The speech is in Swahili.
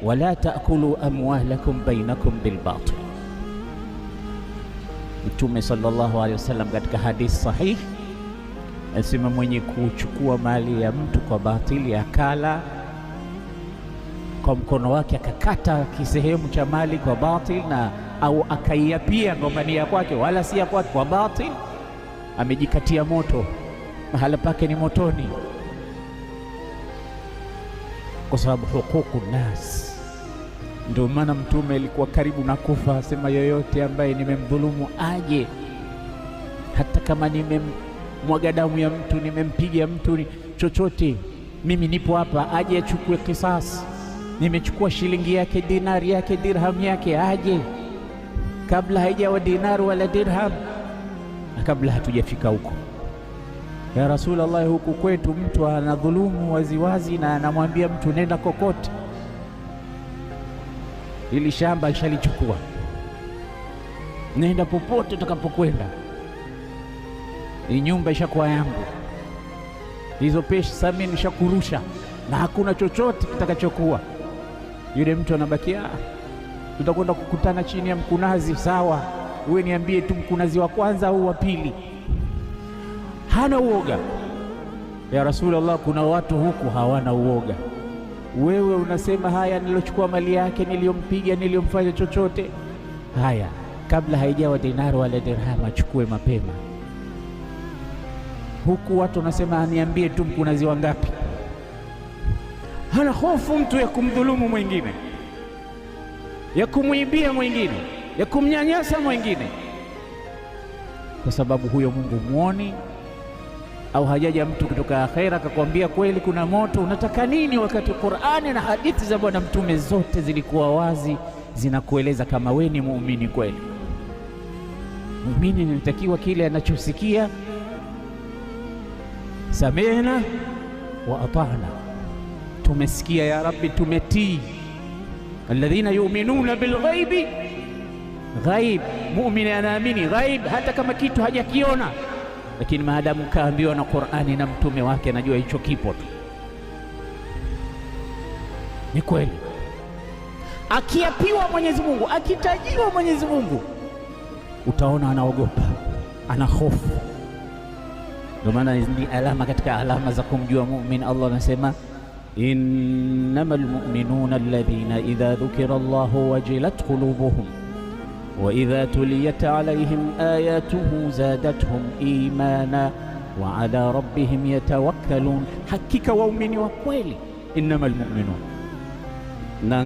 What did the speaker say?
wala taakulu amwalakum bainakum bilbatil. Mtume sallallahu alaihi wasallam katika hadithi sahih asema, mwenye kuchukua mali ya mtu kwa batili, akala kwa mkono wake, akakata kisehemu cha mali kwa batil, na au akaiapia kwamba ni ya kwake wala si ya kwake kwa batil, amejikatia moto, mahala pake ni motoni, kwa sababu huququ nas. Ndio maana Mtume alikuwa karibu na kufa, asema yoyote ambaye nimemdhulumu aje, hata kama nimemwaga damu ya mtu, nimempiga mtu, chochote, mimi nipo hapa, aje achukue kisasi. Nimechukua shilingi yake, dinari yake, dirham yake, aje, kabla haijawa dinar wala dirham, na kabla hatujafika huko. Ya Rasulullah, huku kwetu mtu anadhulumu waziwazi na anamwambia mtu nenda kokote, ili shamba ishalichukua, nenda popote utakapokwenda, hii nyumba ishakuwa yangu, hizo pesa mimi nishakurusha, na hakuna chochote kitakachokuwa. Yule mtu anabakia, tutakwenda kukutana chini ya mkunazi, sawa, wewe niambie tu mkunazi wa kwanza au wa pili. Hana uoga. Ya Rasulullah, kuna watu huku hawana uoga. Wewe unasema haya, nilochukua mali yake, niliyompiga, niliyomfanya chochote, haya kabla haijawa dinari wala dirham, achukue mapema. Huku watu wanasema aniambie tu mkunazi wangapi. Hana hofu mtu ya kumdhulumu mwingine, ya kumwibia mwingine, ya kumnyanyasa mwingine, kwa sababu huyo Mungu muoni. Au hajaja mtu kutoka akhera akakwambia kweli kuna moto, unataka nini? Wakati Qur'ani na hadithi za Bwana Mtume zote zilikuwa wazi, zinakueleza kama we ni muumini kweli. Muumini anatakiwa kile anachosikia, samina wa ata'na, tumesikia ya Rabbi, tumetii. Alladhina yu'minuna bilghaibi, ghaib, muumini anaamini ghaib hata kama kitu hajakiona, lakini maadamu kaambiwa na Qur'ani na mtume wake, anajua hicho kipo tu, ni kweli. Akiapiwa Mwenyezi Mungu, akitajiwa Mwenyezi Mungu, utaona anaogopa, ana hofu. Ndio maana ni alama katika alama za kumjua muumini. Allah anasema, innamal mu'minuna alladhina idha dhukira Allahu wajilat qulubuhum wa idha tuliyat alayhim ayatuhu zadatuhum imana wa ala rabbihim yatawakkalun. Hakika waumini wa kweli, innamal mu'minun,